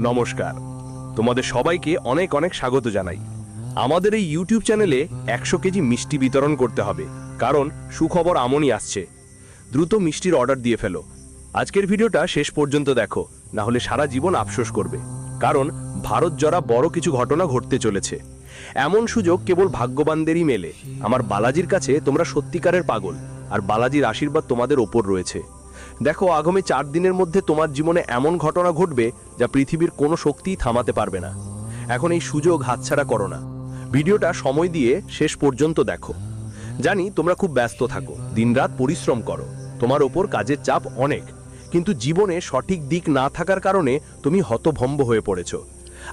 নমস্কার, তোমাদের সবাইকে অনেক অনেক স্বাগত জানাই। আমাদের এই ইউটিউব চ্যানেলে 100 কেজি মিষ্টি বিতরণ করতে হবে, কারণ সুখবর আমনই আসছে। দ্রুত মিষ্টির অর্ডার দিয়ে ফেলো। আজকের ভিডিওটা শেষ পর্যন্ত দেখো, না হলে সারা জীবন আফসোস করবে। কারণ ভারত জোড়া বড় কিছু ঘটনা ঘটতে চলেছে। এমন সুযোগ কেবল ভাগ্যবানদেরই মেলে। আমার বালাজির কাছে তোমরা সত্যিকারের পাগল, আর বালাজির আশীর্বাদ তোমাদের ওপর রয়েছে। দেখো, আগামী 4 দিনের মধ্যে তোমার জীবনে এমন ঘটনা ঘটবে যা পৃথিবীর কোনো শক্তিই থামাতে পারবে না। এখন এই সুযোগ হাতছাড়া করো না। ভিডিওটা সময় দিয়ে শেষ পর্যন্ত দেখো। জানি তোমরা খুব ব্যস্ত থাকো, দিনরাত পরিশ্রম করো, তোমার ওপর কাজের চাপ অনেক, কিন্তু জীবনে সঠিক দিক না থাকার কারণে তুমি হতভম্ব হয়ে পড়েছো।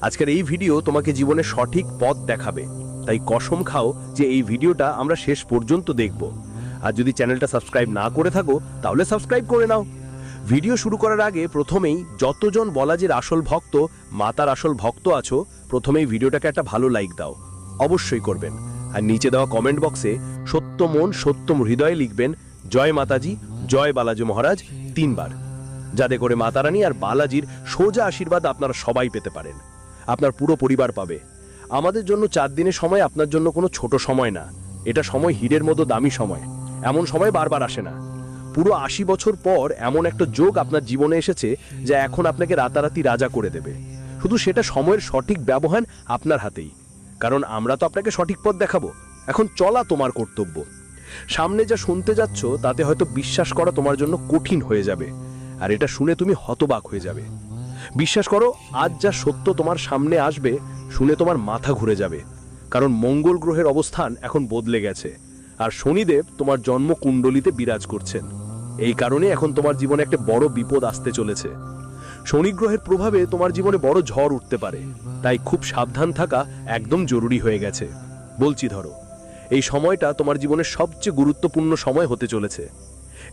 আজকের এই ভিডিও তোমাকে জীবনে সঠিক পথ দেখাবে। তাই কসম খাও যে এই ভিডিওটা আমরা শেষ পর্যন্ত দেখব। আর যদি চ্যানেলটা সাবস্ক্রাইব না করে থাকো তাহলে সাবস্ক্রাইব করে নাও। ভিডিও শুরু করার আগে প্রথমেই যতজন বালাজির আসল ভক্ত, মাতার আসল ভক্ত আছো, প্রথমেই ভিডিওটাকে একটা ভালো লাইক দাও, অবশ্যই করবেন। আর নিচে দেওয়া কমেন্ট বক্সে সত্য মন সত্যম হৃদয়ে লিখবেন জয় মাতাজি, জয় বালাজি মহারাজ 3 বার, যাতে করে মাতারানী আর বালাজির সোজা আশীর্বাদ আপনারা সবাই পেতে পারেন। আপনার পুরো পরিবার পাবে। আমাদের জন্য 4 দিনের সময় আপনার জন্য কোনো ছোট সময় না, এটা সময় হীরের মতো দামি সময়। এমন সময় বারবার আসে না। পুরো 80 বছর পর এমন একটা যোগ আপনার জীবনে এসেছে যা এখন আপনাকে রাতারাতি রাজা করে দেবে। শুধু সেটা সময়ের সঠিক ব্যবহার আপনার হাতেই। কারণ আমরা তো আপনাকে সঠিক পথ দেখাবো, এখন চলা তোমার কর্তব্য। সামনে যা শুনতে যাচ্ছ তাতে হয়তো বিশ্বাস করা তোমার জন্য কঠিন হয়ে যাবে, আর এটা শুনে তুমি হতবাক হয়ে যাবে। বিশ্বাস করো, আজ যা সত্য তোমার সামনে আসবে শুনে তোমার মাথা ঘুরে যাবে। কারণ মঙ্গল গ্রহের অবস্থান এখন বদলে গেছে, আর শনিদেব তোমার জন্ম কুণ্ডলিতে বিরাজ করছেন। এই কারণে এখন তোমার জীবনে একটা বড় বিপদ আসতে চলেছে। শনি গ্রহের প্রভাবে তোমার জীবনে বড় ঝড় উঠতে পারে, তাই খুব সাবধান থাকা একদম জরুরি হয়ে গেছে। বলছি ধরো, এই সময়টা তোমার জীবনের সবচেয়ে গুরুত্বপূর্ণ সময় হতে চলেছে।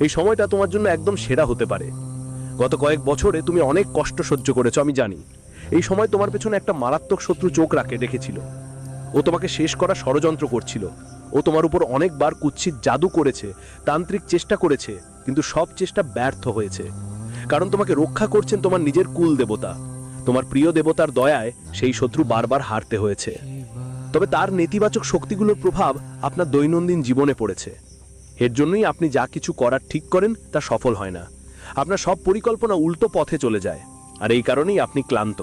এই সময়টা তোমার জন্য একদম সেরা হতে পারে। গত কয়েক বছরে তুমি অনেক কষ্ট সহ্য করেছো, আমি জানি। এই সময় তোমার পেছনে একটা মারাত্মক শত্রু চোখ রেখেছিল। ও তোমাকে শেষ করার ষড়যন্ত্র করছিল। ও তোমার উপর অনেকবার কুৎসিত জাদু করেছে, তান্ত্রিক চেষ্টা করেছে, কিন্তু সব চেষ্টা ব্যর্থ হয়েছে। কারণ তোমাকে রক্ষা করছেন তোমার নিজের কুল দেবতা। তোমার প্রিয় দেবতার দয়ায় সেই শত্রু বারবার হারতে হয়েছে। তবে তার নেতিবাচক শক্তিগুলোর প্রভাব আপনার দৈনন্দিন জীবনে পড়েছে। এর জন্যই আপনি যা কিছু করার ঠিক করেন তা সফল হয় না। আপনার সব পরিকল্পনা উল্টো পথে চলে যায়, আর এই কারণেই আপনি ক্লান্ত।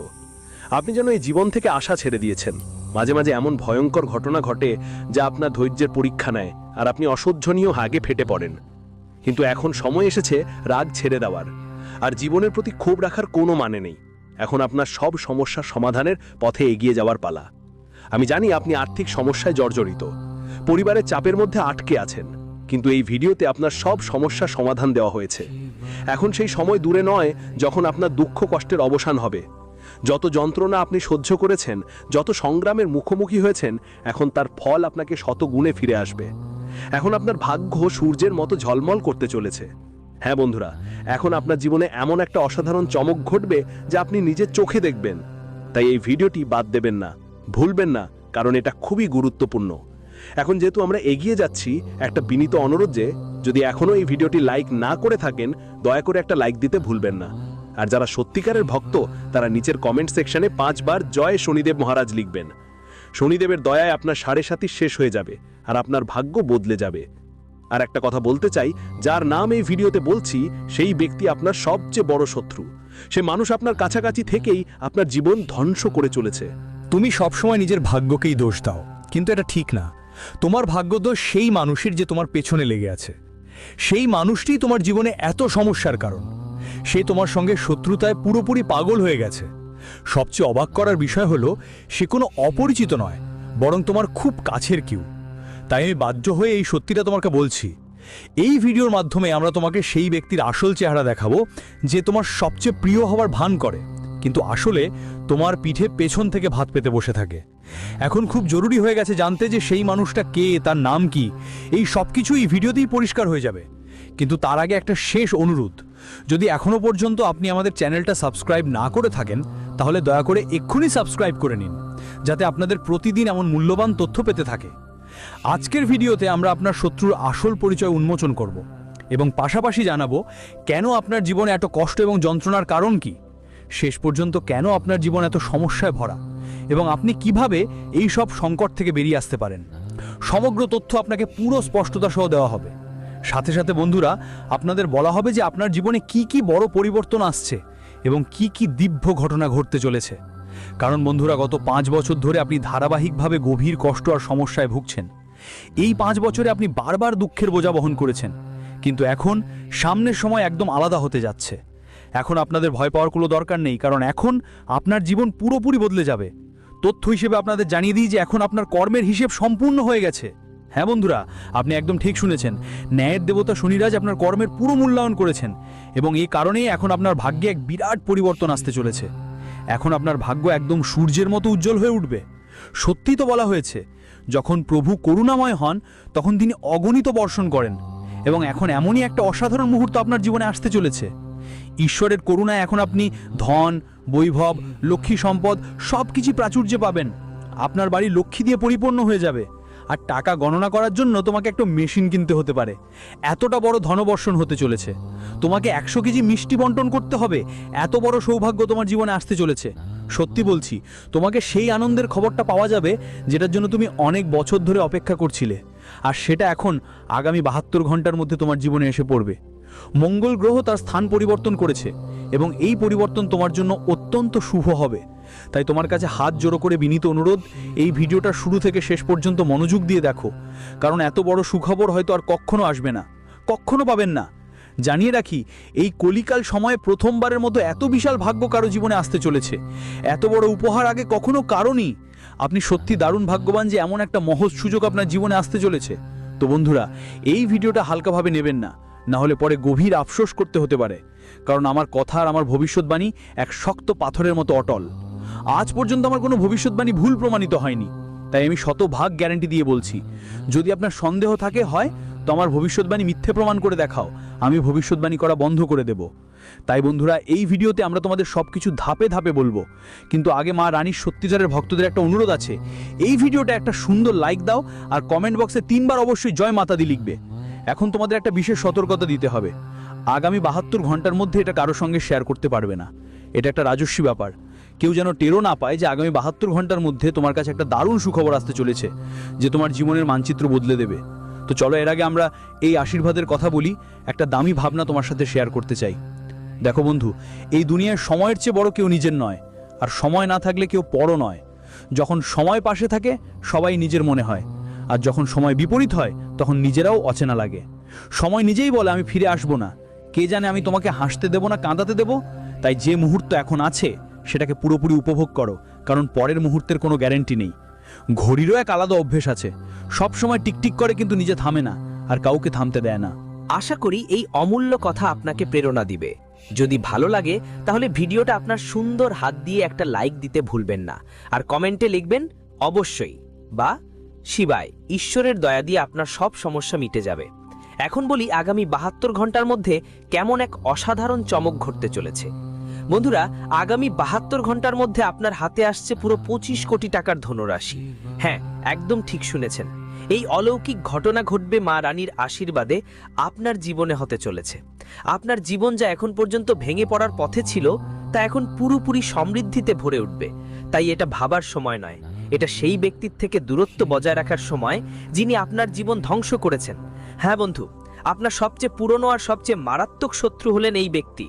আপনি যেন এই জীবন থেকে আশা ছেড়ে দিয়েছেন। মাঝে মাঝে এমন ভয়ঙ্কর ঘটনা ঘটে যা আপনার ধৈর্যের পরীক্ষা নেয়, আর আপনি অসহ্যনীয় হাগে ফেটে পড়েন। কিন্তু এখন সময় এসেছে রাগ ছেড়ে দেওয়ার, আর জীবনের প্রতি ক্ষোভ রাখার কোনো মানে নেই। এখন আপনার সব সমস্যার সমাধানের পথে এগিয়ে যাওয়ার পালা। আমি জানি আপনি আর্থিক সমস্যায় জর্জরিত, পরিবারের চাপের মধ্যে আটকে আছেন, কিন্তু এই ভিডিওতে আপনার সব সমস্যার সমাধান দেওয়া হয়েছে। এখন সেই সময় দূরে নয় যখন আপনার দুঃখ কষ্টের অবসান হবে। যত যন্ত্রণা আপনি সহ্য করেছেন, যত সংগ্রামের মুখোমুখি হয়েছেন, এখন তার ফল আপনাকে শতগুণে ফিরে আসবে। এখন আপনার ভাগ্য সূর্যের মতো ঝলমল করতে চলেছে। হ্যাঁ বন্ধুরা, এখন আপনার জীবনে এমন একটা অসাধারণ চমক ঘটবে যা আপনি নিজের চোখে দেখবেন। তাই এই ভিডিওটি বাদ দেবেন না, ভুলবেন না, কারণ এটা খুবই গুরুত্বপূর্ণ। এখন যেহেতু আমরা এগিয়ে যাচ্ছি, একটা বিনীত অনুরোধ যে যদি এখনো এই ভিডিওটি লাইক না করে থাকেন, দয়া করে একটা লাইক দিতে ভুলবেন না। আর যারা সত্যিকারের ভক্ত তারা নিচের কমেন্ট সেকশনে 5 বার জয় শনিদেব মহারাজ লিখবেন। শনিদেবের দয়ায় আপনার 7.5 শেষ হয়ে যাবে, আর আপনার ভাগ্য বদলে যাবে। আর একটা কথা বলতে চাই, যার নাম এই ভিডিওতে বলছি সেই ব্যক্তি আপনার সবচেয়ে বড় শত্রু। সে মানুষ আপনার কাছাকাছি থেকেই আপনার জীবন ধ্বংস করে চলেছে। তুমি সবসময় নিজের ভাগ্যকেই দোষ দাও, কিন্তু এটা ঠিক না। তোমার ভাগ্য দোষ সেই মানুষের যে তোমার পেছনে লেগে আছে। সেই মানুষটি তোমার জীবনে এত সমস্যার কারণ। সে তোমার সঙ্গে শত্রুতায় পুরোপুরি পাগল হয়ে গেছে। সবচেয়ে অবাক করার বিষয় হলো, সে কোনো অপরিচিত নয়, বরং তোমার খুব কাছের কেউ। তাই আমি বাধ্য হয়ে এই সত্যিটা তোমাকে বলছি। এই ভিডিওর মাধ্যমে আমরা তোমাকে সেই ব্যক্তির আসল চেহারা দেখাবো যে তোমার সবচেয়ে প্রিয় হওয়ার ভান করে, কিন্তু আসলে তোমার পিঠে পেছন থেকে ভাত পেতে বসে থাকে। এখন খুব জরুরি হয়ে গেছে জানতে যে সেই মানুষটা কে, তার নাম কি। এই সব কিছু এই ভিডিওতেই পরিষ্কার হয়ে যাবে। কিন্তু তার আগে একটা শেষ অনুরোধ, যদি এখনো পর্যন্ত আপনি আমাদের চ্যানেলটা সাবস্ক্রাইব না করে থাকেন তাহলে দয়া করে এক্ষুনি সাবস্ক্রাইব করে নিন, যাতে আপনাদের প্রতিদিন এমন মূল্যবান তথ্য পেতে থাকে। আজকের ভিডিওতে আমরা আপনার শত্রুর আসল পরিচয় উন্মোচন করব এবং পাশাপাশি জানাবো কেন আপনার জীবনে এত কষ্ট এবং যন্ত্রণার কারণ কি। শেষ পর্যন্ত কেন আপনার জীবন এত সমস্যায় ভরা এবং আপনি কিভাবে এই সব সংকট থেকে বেরিয়ে আসতে পারেন। সমগ্র তথ্য আপনাকে পুরো স্পষ্টতা সহ দেওয়া হবে। সাথে সাথে বন্ধুরা, আপনাদের বলা হবে যে আপনার জীবনে কি কি বড় পরিবর্তন আসছে এবং কি কি দিব্য ঘটনা ঘটতে চলেছে। কারণ বন্ধুরা, গত 5 বছর ধরে আপনি ধারাবাহিকভাবে গভীর কষ্ট আর সমস্যায় ভুগছেন। এই 5 বছরে আপনি বারবার দুঃখের বোঝা বহন করেছেন, কিন্তু এখন সামনের সময় একদম আলাদা হতে যাচ্ছে। এখন আপনাদের ভয় পাওয়ার কোনো দরকার নেই, কারণ এখন আপনার জীবন পুরোপুরি বদলে যাবে। তথ্য হিসেবে আপনাদের জানিয়ে দিই যে এখন আপনার কর্মের হিসেব সম্পূর্ণ হয়ে গেছে। হ্যাঁ বন্ধুরা, আপনি একদম ঠিক শুনেছেন। ন্যায়ের দেবতা শনিরাজ আপনার কর্মের পুরো মূল্যায়ন করেছেন এবং এই কারণেই এখন আপনার ভাগ্যে এক বিরাট পরিবর্তন আসতে চলেছে। এখন আপনার ভাগ্য একদম সূর্যের মতো উজ্জ্বল হয়ে উঠবে। সত্যি তো বলা হয়েছে, যখন প্রভু করুণাময় হন তখন তিনি অগণিত বর্ষণ করেন এবং এখন এমনই একটা অসাধারণ মুহূর্ত আপনার জীবনে আসতে চলেছে। ঈশ্বরের করুণায় এখন আপনি ধন, বৈভব, লক্ষ্মী সম্পদ সব কিছু প্রাচুর্যে পাবেন। আপনার বাড়ি লক্ষ্মী দিয়ে পরিপূর্ণ হয়ে যাবে। আর টাকা গণনা করার জন্য তোমাকে একটা মেশিন কিনতে হতে পারে। এতটা বড় ধনবর্ষণ হতে চলেছে। তোমাকে 100 কেজি মিষ্টি বন্টন করতে হবে। এত বড় সৌভাগ্য তোমার জীবনে আসতে চলেছে। সত্যি বলছি, তোমাকে সেই আনন্দের খবরটা পাওয়া যাবে যেটার জন্য তুমি অনেক বছর ধরে অপেক্ষা করছিলে, আর সেটা এখন আগামী 72 ঘন্টার মধ্যে তোমার জীবনে এসে পড়বে। মঙ্গল গ্রহ তার স্থান পরিবর্তন করেছে এবং এই পরিবর্তন তোমার জন্য অত্যন্ত শুভ হবে। তাই তোমার কাছে হাত জোড়ো করে বিনীত অনুরোধ, এই ভিডিওটা শুরু থেকে শেষ পর্যন্ত মনোযোগ দিয়ে দেখো, কারণ এত বড় সুখবর হয়তো আর কখনো আসবে না, কখনো পাবেন না। জানিয়ে রাখি, এই কলিকাল সময়ে প্রথমবারের মতো এত বিশাল ভাগ্য কারো জীবনে আসতে চলেছে। এত বড় উপহার আগে কখনো কারোনি। আপনি সত্যি দারুণ ভাগ্যবান যে এমন একটা মহৎ সুযোগ আপনার জীবনে আসতে চলেছে। তো বন্ধুরা, এই ভিডিওটা হালকাভাবে নেবেন না, না হলে পরে গভীর আফসোস করতে হতে পারে। কারণ আমার কথা আর আমার ভবিষ্যৎবাণী এক শক্ত পাথরের মতো অটল। আজ পর্যন্ত আমার কোনো ভবিষ্যৎবাণী ভুল প্রমাণিত হয়নি, তাই আমি শতভাগ গ্যারান্টি দিয়ে বলছি। যদি আপনার সন্দেহ থাকে হয় তো আমার ভবিষ্যৎবাণী মিথ্যে প্রমাণ করে দেখাও, আমি ভবিষ্যৎবাণী করা বন্ধ করে দেব। তাই বন্ধুরা, এই ভিডিওতে আমরা তোমাদের সব কিছু ধাপে ধাপে বলবো, কিন্তু আগে মা রানীর সত্যিকারের ভক্তদের একটা অনুরোধ আছে। এই ভিডিওটা একটা সুন্দর লাইক দাও আর কমেন্ট বক্সে 3 বার অবশ্যই জয় মাতা দি লিখবে। এখন তোমাদের একটা বিশেষ সতর্কতা দিতে হবে। আগামী 72 ঘন্টার মধ্যে এটা কারোর সঙ্গে শেয়ার করতে পারবে না। এটা একটা রাজস্বী ব্যাপার। কেউ যেন টেরও না পায় যে আগামী 72 ঘন্টার মধ্যে তোমার কাছে একটা দারুণ সুখবর আসতে চলেছে, যে তোমার জীবনের মানচিত্র বদলে দেবে। তো চলো, এর আগে আমরা এই আশীর্বাদের কথা বলি। একটা দামি ভাবনা তোমার সাথে শেয়ার করতে চাই। দেখো বন্ধু, এই দুনিয়ায় সময়ের চেয়ে বড় কেউ নিজের নয়, আর সময় না থাকলে কেউ পরও নয়। যখন সময় পাশে থাকে সবাই নিজের মনে হয়, আর যখন সময় বিপরীত হয় তখন নিজেরাও অচেনা লাগে। সময় নিজেই বলে আমি ফিরে আসবো না, কে জানে আমি তোমাকে হাসতে দেব না কাঁদাতে দেব। তাই যে মুহূর্ত এখন আছে সেটাকে পুরোপুরি উপভোগ করো, কারণ পরের মুহূর্তের কোনো গ্যারান্টি নেই। ঘড়িরও এক আলাদা অভ্যেস আছে, সব সময় টিকটিক করে কিন্তু নিজে থামে না আর কাউকে থামতে দেয় না। আশা করি এই অমূল্য কথা আপনাকে প্রেরণা দিবে। যদি ভালো লাগে তাহলে ভিডিওটা আপনার সুন্দর হাত দিয়ে একটা লাইক দিতে ভুলবেন না, আর কমেন্টে লিখবেন অবশ্যই বা শিবায়। ঈশ্বরের দয়া দিয়ে আপনার সব সমস্যা মিটে যাবে। এখন বলি, আগামী 72 ঘন্টার মধ্যে কেমন এক অসাধারণ চমক ঘটতে চলেছে। বন্ধুরা, আগামী 72 ঘন্টার মধ্যে আপনার হাতে আসছে পুরো 25 কোটি টাকার ধনরাশি। হ্যাঁ, একদম ঠিক শুনেছেন। এই অলৌকিক ঘটনা ঘটবে মা রানীর আশীর্বাদে আপনার জীবনে হতে চলেছে। আপনার জীবন যা এখন পর্যন্ত ভেঙে পড়ার পথে ছিল, তা এখন পুরোপুরি সমৃদ্ধিতে ভরে উঠবে। তাই এটা ভাবার সময় নয়, এটা সেই ব্যক্তির থেকে দূরত্ব বজায় রাখার সময় যিনি আপনার জীবন ধ্বংস করেছেন। হ্যাঁ বন্ধু, আপনার সবচেয়ে পুরনো আর সবচেয়ে মারাত্মক শত্রু হলেন এই ব্যক্তি।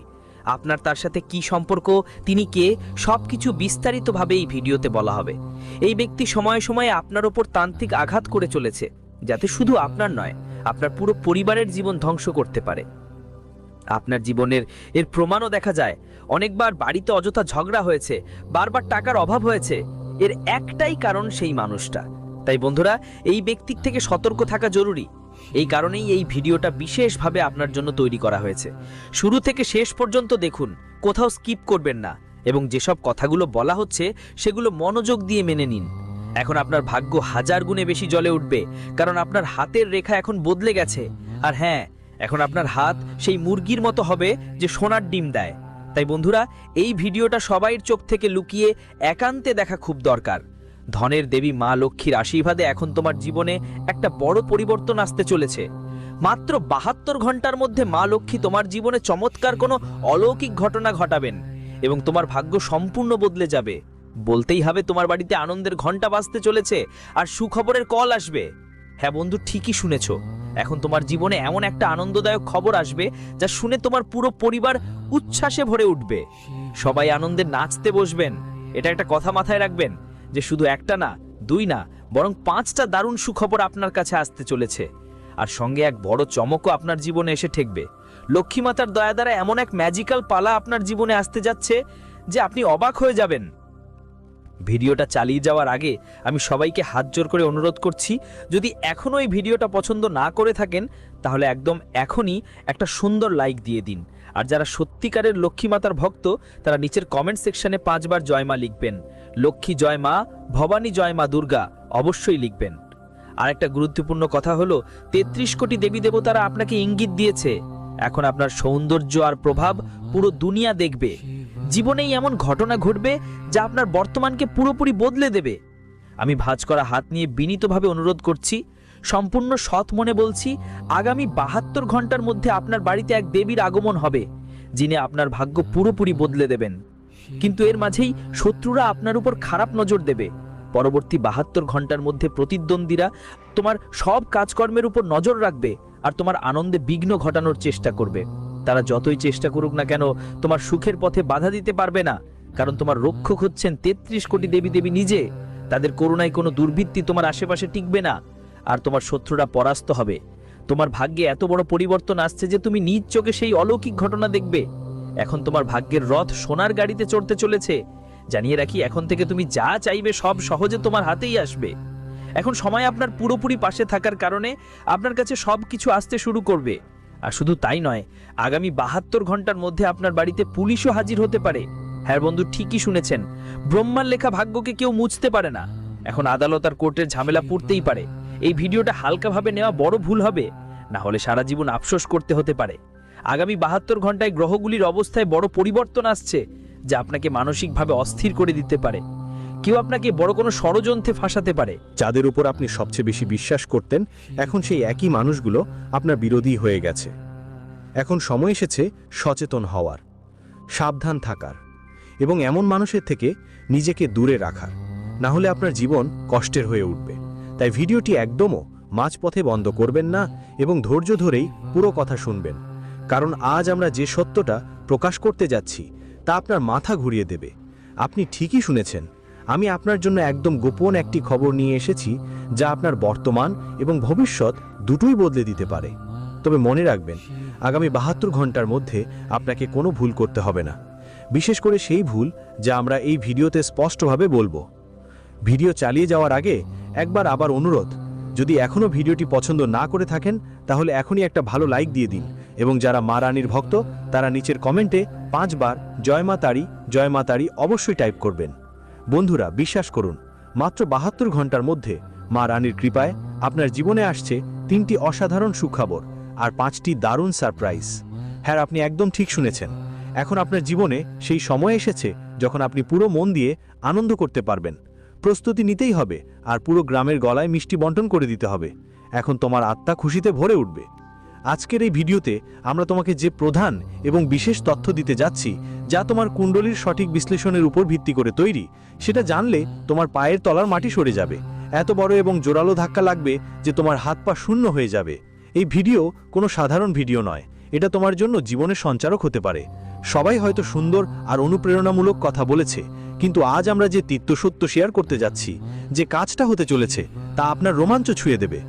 আপনার তার সাথে কি সম্পর্ক, তিনি কে, সবকিছু বিস্তারিতভাবে এই ভিডিওতে বলা হবে। এই ব্যক্তি সময়ে সময়ে আপনার ওপর তান্ত্রিক আঘাত করে চলেছে, যাতে শুধু আপনার নয়, আপনার পুরো পরিবারের জীবন ধ্বংস করতে পারে। আপনার জীবনের এর প্রমাণও দেখা যায়। অনেকবার বাড়িতে অযথা ঝগড়া হয়েছে, বারবার টাকার অভাব হয়েছে। এর একটাই কারণ সেই মানুষটা। তাই বন্ধুরা, এই ব্যক্তির থেকে সতর্ক থাকা জরুরি। এই কারণেই এই ভিডিওটা বিশেষভাবে আপনার জন্য তৈরি করা হয়েছে। শুরু থেকে শেষ পর্যন্ত দেখুন, কোথাও স্কিপ করবেন না, এবং যেসব কথাগুলো বলা হচ্ছে সেগুলো মনোযোগ দিয়ে মেনে নিন। এখন আপনার ভাগ্য 1000 গুণে বেশি জ্বলে উঠবে, কারণ আপনার হাতের রেখা এখন বদলে গেছে। আর হ্যাঁ, এখন আপনার হাত সেই মুরগির মতো হবে যে সোনার ডিম দেয়। তাই বন্ধুরা, এই ভিডিওটা সবাইয়ের চোখ থেকে লুকিয়ে একান্তে দেখা খুব দরকার। ধনের দেবী মা লক্ষ্মীর আশীর্বাদে এখন তোমার জীবনে একটা বড় পরিবর্তন আসতে চলেছে। মাত্র 72 ঘন্টার মধ্যে মা লক্ষ্মী তোমার জীবনে চমৎকার কোনো অলৌকিক ঘটনা ঘটাবেন। এবং তোমার ভাগ্য সম্পূর্ণ বদলে যাবে। বলতেই হবে তোমার বাড়িতে আনন্দের ঘন্টা বাজতে চলেছে আর সুখবরের কল আসবে। হ্যাঁ বন্ধু, ঠিকই শুনেছ। এখন তোমার জীবনে এমন একটা আনন্দদায়ক খবর আসবে যা শুনে তোমার পুরো পরিবার উচ্ছ্বাসে ভরে উঠবে। সবাই আনন্দে নাচতে বসবেন। এটা একটা কথা মাথায় রাখবেন যে শুধু একটা না, দুই না, বরং 5টা দারুণ সুখবর আপনার কাছে আসতে চলেছে। আর সঙ্গে এক বড় চমকও আপনার জীবনে এসে ঠেকবে। লক্ষ্মীমাতার দয়া দ্বারা এমন এক ম্যাজিক্যাল পালা আপনার জীবনে আসতে যাচ্ছে যে আপনি অবাক হয়ে যাবেন। ভিডিওটা চালিয়ে যাওয়ার আগে আমি সবাইকে হাত জোর করে অনুরোধ করছি, যদি এখনও এই ভিডিওটা পছন্দ না করে থাকেন তাহলে একদম এখনই একটা সুন্দর লাইক দিয়ে দিন। আর যারা সত্যিকারের লক্ষ্মীমাতার ভক্ত তারা নিচের কমেন্ট সেকশনে 5 বার জয় মা লিখবেন। লক্ষ্মী জয় মা, ভবানী জয় মা দুর্গা অবশ্যই লিখবেন। আর একটা গুরুত্বপূর্ণ কথা হলো, 33 কোটি দেবী দেবতারা আপনাকে ইঙ্গিত দিয়েছে। এখন আপনার সৌন্দর্য আর প্রভাব পুরো দুনিয়া দেখবে। জীবনেই এমন ঘটনা ঘটবে যা আপনার বর্তমানকে পুরোপুরি বদলে দেবে। আমি ভাঁজ করা হাত নিয়ে বিনীতভাবে অনুরোধ করছি, সম্পূর্ণ সৎ মনে বলছি, আগামী 72 ঘন্টার মধ্যে আপনার বাড়িতে এক দেবীর আগমন হবে যিনি আপনার ভাগ্য পুরোপুরি বদলে দেবেন। কিন্তু এর মাঝেই শত্রুরা আপনার উপর খারাপ নজর দেবে। পরবর্তী 72 ঘন্টার মধ্যে প্রতিদ্বন্দ্বীরা তোমার সব কাজকর্মের উপর নজর রাখবে আর তোমার আনন্দে বিঘ্ন ঘটানোর চেষ্টা করবে। তারা যতই চেষ্টা করুক না কেন তোমার সুখের পথে বাধা দিতে পারবে না, কারণ তোমার রক্ষক হচ্ছেন 33 কোটি দেবী দেবী নিজে। তাদের করুণায় কোনো দুর্বৃত্তি তোমার আশেপাশে টিকবে না আর তোমার শত্রুরা পরাস্ত হবে। তোমার ভাগ্যে এত বড় পরিবর্তন আসছে যে তুমি নিজ চোখে সেই অলৌকিক ঘটনা দেখবে। এখন তোমার ভাগ্যের রথ সোনার গাড়িতে চড়তে চলেছে। জানিয়ে রাখি, এখন থেকে তুমি যা চাইবে সব সহজে তোমার হাতেই আসবে। এখন সময় আপনার পুরোপুরি পাশে থাকার কারণে আপনার কাছে সবকিছু আসতে শুরু করবে। আর শুধু তাই নয়, আগামী 72 ঘন্টার মধ্যে আপনার বাড়িতে পুলিশও হাজির হতে পারে। হ্যাঁ বন্ধু, ঠিকই শুনেছেন। ব্রহ্মার লেখা ভাগ্যকে কেউ মুছতে পারে না। এখন আদালত আর কোর্টের ঝামেলা পড়তেই পারে। এই ভিডিওটা হালকাভাবে নেওয়া বড় ভুল হবে, না হলে সারা জীবন আফসোস করতে হতে পারে। আগামী 72 ঘন্টায় গ্রহগুলির অবস্থায় বড় পরিবর্তন আসছে যা আপনাকে মানসিকভাবে অস্থির করে দিতে পারে। কেউ আপনাকে বড় কোনো ষড়যন্ত্রে ফাঁসাতে পারে। যাদের উপর আপনি সবচেয়ে বেশি বিশ্বাস করতেন, এখন সেই একই মানুষগুলো আপনার বিরোধী হয়ে গেছে। এখন সময় এসেছে সচেতন হওয়ার, সাবধান থাকার এবং এমন মানুষের থেকে নিজেকে দূরে রাখার, না হলে আপনার জীবন কষ্টের হয়ে উঠবে। তাই ভিডিওটি একদমও মাঝপথে বন্ধ করবেন না এবং ধৈর্য ধরেই পুরো কথা শুনবেন, কারণ আজ আমরা যে সত্যটা প্রকাশ করতে যাচ্ছি তা আপনার মাথা ঘুরিয়ে দেবে। আপনি ঠিকই শুনেছেন, আমি আপনার জন্য একদম গোপন একটি খবর নিয়ে এসেছি যা আপনার বর্তমান এবং ভবিষ্যৎ দুটোই বদলে দিতে পারে। তবে মনে রাখবেন, আগামী 72 ঘন্টার মধ্যে আপনাকে কোনো ভুল করতে হবে না, বিশেষ করে সেই ভুল যা আমরা এই ভিডিওতে স্পষ্টভাবে বলবো। ভিডিও চালিয়ে যাওয়ার আগে একবার আবার অনুরোধ, যদি এখনও ভিডিওটি পছন্দ না করে থাকেন তাহলে এখনই একটা ভালো লাইক দিয়ে দিন এবং যারা মা রানীর ভক্ত তারা নিচের কমেন্টে 5 বার জয় মা তারি অবশ্যই টাইপ করবেন। বন্ধুরা, বিশ্বাস করুন, মাত্র 72 ঘন্টার মধ্যে মা রানীর কৃপায় আপনার জীবনে আসছে 3টি অসাধারণ সুখবর আর 5টি দারুণ সারপ্রাইজ। হ্যাঁ, আপনি একদম ঠিক শুনেছেন। এখন আপনার জীবনে সেই সময় এসেছে যখন আপনি পুরো মন দিয়ে আনন্দ করতে পারবেন। প্রস্তুতি নিতেই হবে আর পুরো গ্রামের গলায় মিষ্টি বন্টন করে দিতে হবে। এখন তোমার আত্মা খুশিতে ভরে উঠবে। আজকের এই ভিডিওতে আমরা তোমাকে যে প্রধান এবং বিশেষ তথ্য দিতে যাচ্ছি যা তোমার কুণ্ডলীর সঠিক বিশ্লেষণের উপর ভিত্তি করে তৈরি, সেটা জানলে তোমার পায়ের তলার মাটি সরে যাবে। এত বড় এবং জোরালো ধাক্কা লাগবে যে তোমার হাত পা শূন্য হয়ে যাবে। এই ভিডিও কোনো সাধারণ ভিডিও নয়, এটা তোমার জন্য জীবনের সঞ্চারক হতে পারে। সবাই হয়তো সুন্দর আর অনুপ্রেরণামূলক কথা বলেছে, কিন্তু আজ আমরা যে সত্য শেয়ার করতে যাচ্ছি, যে কাজটা হতে চলেছে তা আপনার রোমাঞ্চ ছুঁয়ে দেবে।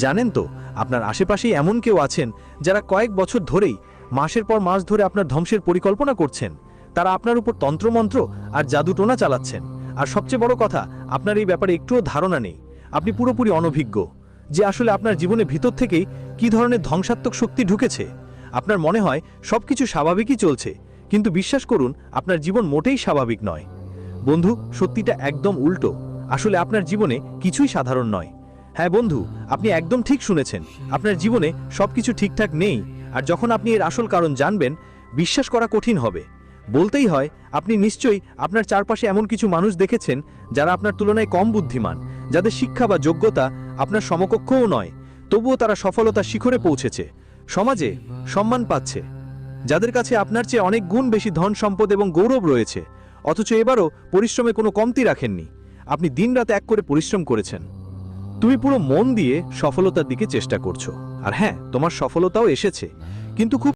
জানেন তো, আপনার আশেপাশেই এমন কেউ আছেন যারা কয়েক বছর ধরেই মাসের পর মাস ধরে আপনার ধ্বংসের পরিকল্পনা করছেন। তারা আপনার উপর তন্ত্রমন্ত্র আর জাদুটোনা চালাচ্ছেন। আর সবচেয়ে বড় কথা, আপনার এই ব্যাপারে একটুও ধারণা নেই। আপনি পুরোপুরি অনভিজ্ঞ যে আসলে আপনার জীবনে ভিতর থেকেই কী ধরনের ধ্বংসাত্মক শক্তি ঢুকেছে। আপনার মনে হয় সবকিছু স্বাভাবিকই চলছে, কিন্তু বিশ্বাস করুন, আপনার জীবন মোটেই স্বাভাবিক নয়। বন্ধু, সত্যিটা একদম উল্টো। আসলে আপনার জীবনে কিছুই সাধারণ নয়। হ্যাঁ বন্ধু, আপনি একদম ঠিক শুনেছেন। আপনার জীবনে সবকিছু ঠিকঠাক নেই, আর যখন আপনি এর আসল কারণ জানবেন, বিশ্বাস করা কঠিন হবে। বলতেই হয়, আপনি নিশ্চয়ই আপনার চারপাশে এমন কিছু মানুষ দেখেছেন যারা আপনার তুলনায় কম বুদ্ধিমান, যাদের শিক্ষা বা যোগ্যতা আপনার সমকক্ষও নয়, তবুও তারা সফলতার শিখরে পৌঁছেছে, সমাজে সম্মান পাচ্ছে। যাদের কাছে আপনার চেয়ে অনেক গুণ বেশি ধন সম্পদ এবং গৌরব রয়েছে, অথচ এবারও পরিশ্রমে কোনো কমতি রাখেননি। আপনি দিনরাত এক করে পরিশ্রম করেছেন। তুমি পুরো মন দিয়ে সফলতার দিকে চেষ্টা করছো, আর হ্যাঁ, তোমার সফলতাও এসেছে, কিন্তু খুব